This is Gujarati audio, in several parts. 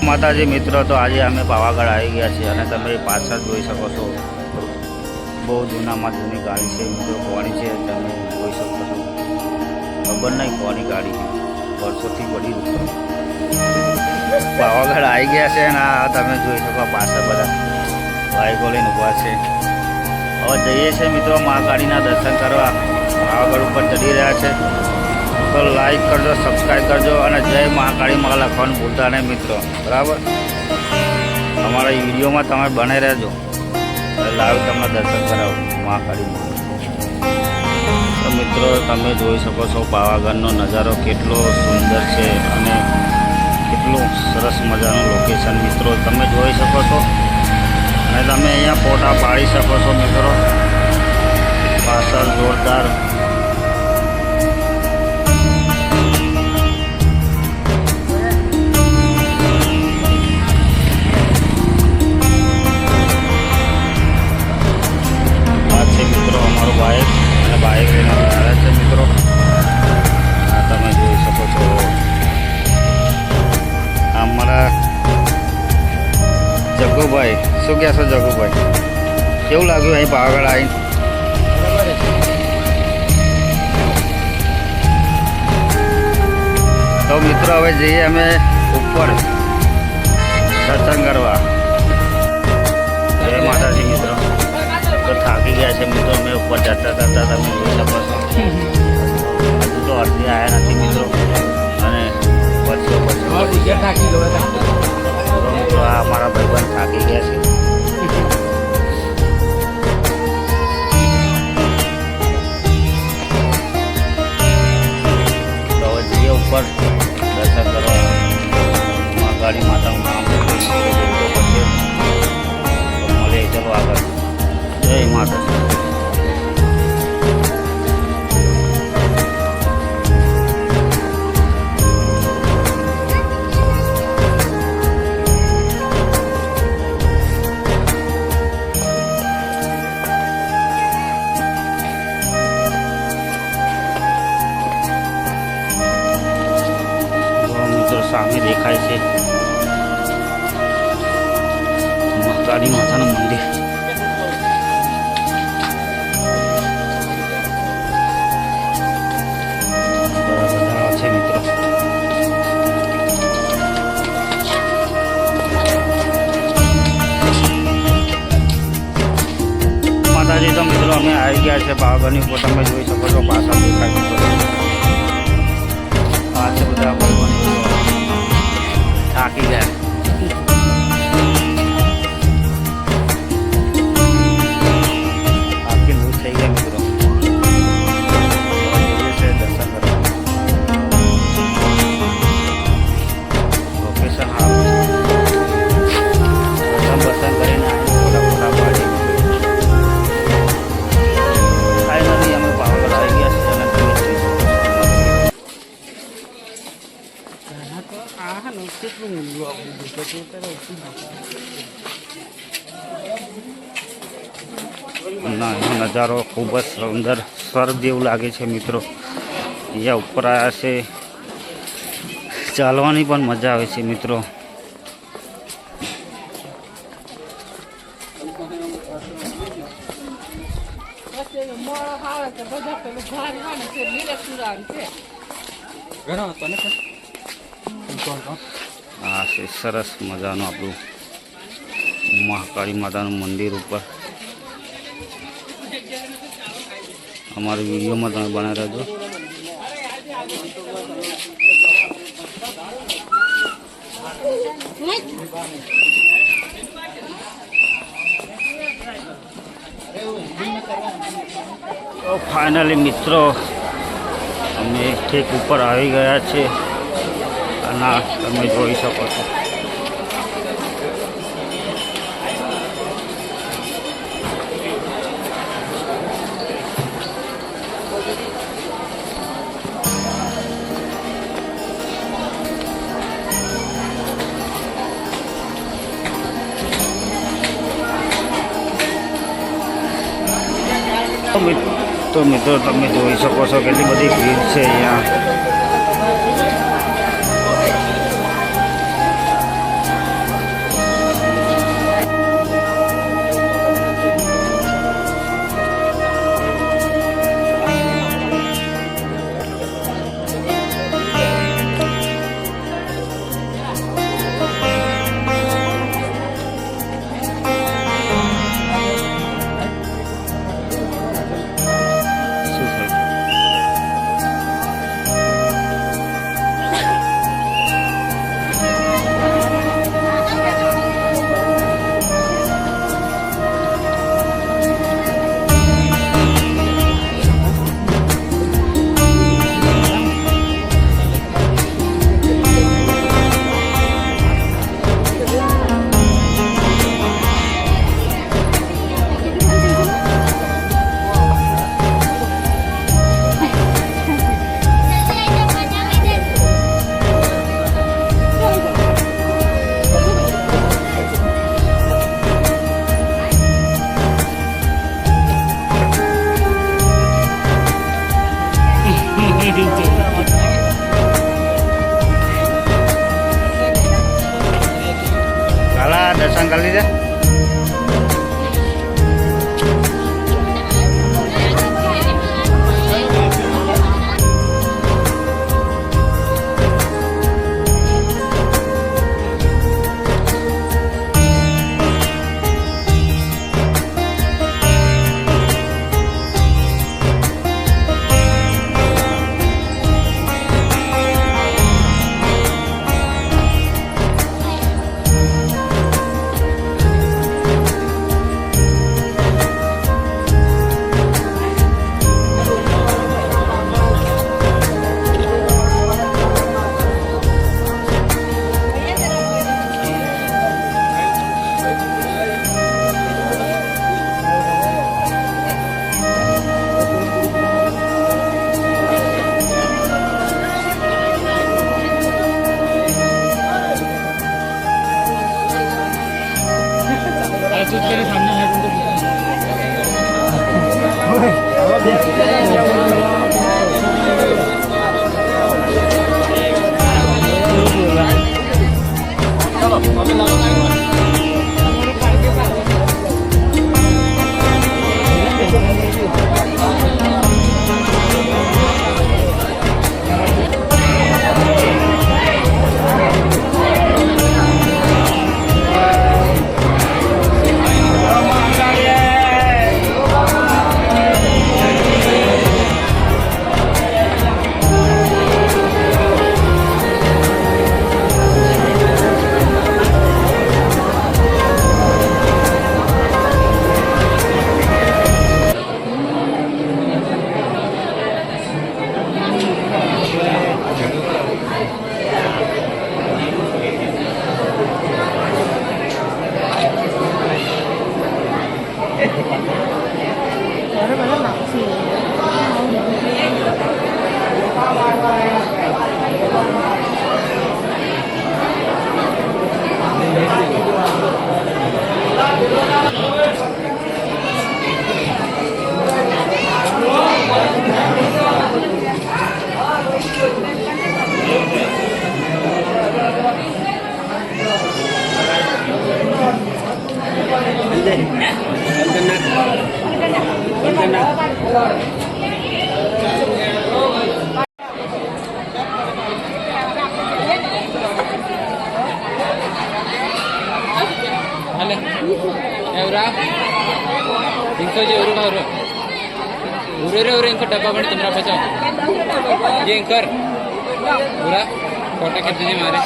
માતાજી મિત્રો, તો આજે અમે પાવાગઢ આવી ગયા છીએ અને તમે પાછળ જોઈ શકો છો બહુ જૂનામાં જૂની ગાડી છે મિત્રો. કોની છે તમે જોઈ શકો છો, ખબર નહીં કોની ગાડી છે, વર્ષોથી પડી પાવાગઢ આવી ગયા છે અને આ તમે જોઈ શકો પાછળ બધા બાઈકો લઈને ઊભા છે. હવે જઈએ છીએ મિત્રો મહાકાળીના દર્શન કરવા. પાવાગઢ ઉપર ચડી રહ્યા છે તો લાઈક કરજો, સબસ્ક્રાઈબ કરજો અને જય મહાકાળી માં લખવાનું ભૂલતા નહીં મિત્રો, બરાબર. અમારા વિડીયોમાં તમે બને રહેજો, લાઈવ તમને દર્શન કરાવો મહાકાળીમાં. તો મિત્રો તમે જોઈ શકો છો પાવાગઢનો નજારો કેટલો સુંદર છે અને કેટલું સરસ મજાનું લોકેશન મિત્રો તમે જોઈ શકો છો. અને તમે અહીંયા ફોટા પાડી શકો છો મિત્રો. પાછળ જોરદાર મિત્રો અમારું બાઇક અને બાઇક લઈને આવ્યા છે મિત્રો. તમે જોઈ શકો છો અમારા જગ્ગુભાઈ. શું કહેશો જગ્ગુભાઈ, કેવું લાગ્યું અહીં પાવાગઢ આવી? તો મિત્રો હવે જઈએ અમે ઉપર દર્શન કરવા. જય માતાજી મિત્રો. તો થાકી ગયા છે મિત્રો અમે ઉપર જતા જતા, તમે જોઈ શકો છો. હજુ તો અડધી આવ્યા નથી મિત્રો અને મિત્રો આ અમારા ભાઈબંધ થાકી ગયા છે. તો હવે જઈએ ઉપર દર્શન કરવા. મહાકાળી માતાનું નામ મળે. ચલો આગળ. જય માતાજી. મિત્રો સામે દેખાય છે મહાકાળી માતાનું મંદિર. માતાજી તો મિત્રો અમે આવી ગયા છે પાવાગઢની ઉપર. તમે જોઈ શકો છો પાછળ દેખાય મિત્રો. આ છે બધા ભાઈબંધો થાકી ગયા. આખી લૂઝ થઈ ગયા મિત્રો. દર્શન કરવા લોકેશન સારું છે. દર્શન કરીને ફોટા ફોટા પાડી ના નજારો ખૂબ જ સુંદર સ્વર્ગ જેવું લાગે છે મિત્રો. અહીંયા ઉપર આવ્યા છે, ચાલવાની પણ મજા આવે છે મિત્રો. આ છે સરસ મજાનું આપણું મહાકાળી માતાનું મંદિર ઉપર. અમારી વિડીયોમાં તમે બનાવી રહેજો. તો ફાઇનલી મિત્રો અમે ઠીક ઉપર આવી ગયા છે અને તમે જોઈ શકો છો. તો મિત્રો તમે જોઈ શકો છો કેટલી બધી ભીડ છે અહીંયા. દર્શન કરી લીધા. इनको डब्बा बन तुम्हारा बचाओ ये इंकर पूरा फोटो खींच दीजिए हमारे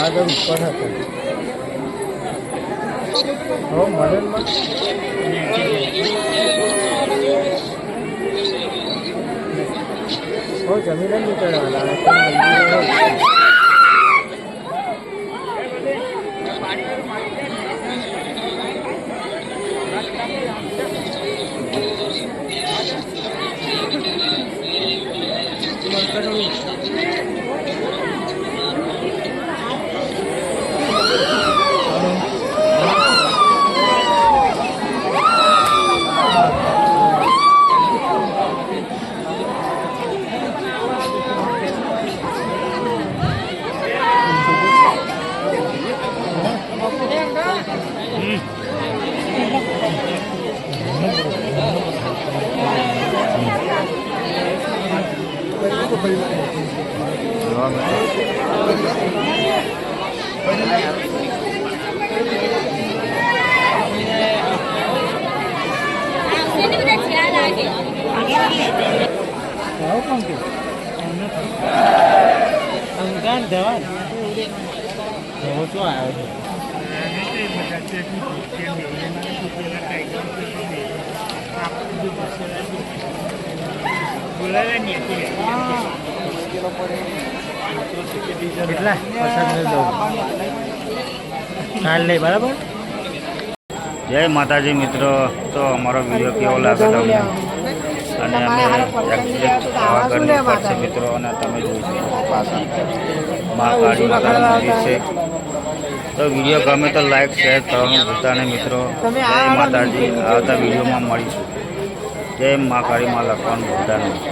આગળ ઉપર હતો મદનમાં જમીન જ નીકળવાના અંગાન ધવાન એવો શું આવ્યો છે કેટલા પસંદ દઉં કાલ લઈ બરાબર. જય માતાજી મિત્રો, તો અમારો વિડીયો કેવો લાગે તમને અને અમે એક્ઝેક્ટ પાવાગઢની ઉપર છે મિત્રો, અને તમે જોઈ શકો પાછળ મા કાળી માતાનું મંદિર છે. તો વિડીયો ગમે તો લાઈક શેર કરવાનું ભૂલતા નહીં મિત્રો. જય માતાજી, આવતા વિડીયોમાં મળીશું. જય મા કાળી માં લખવાનું ભૂલતા નહીં.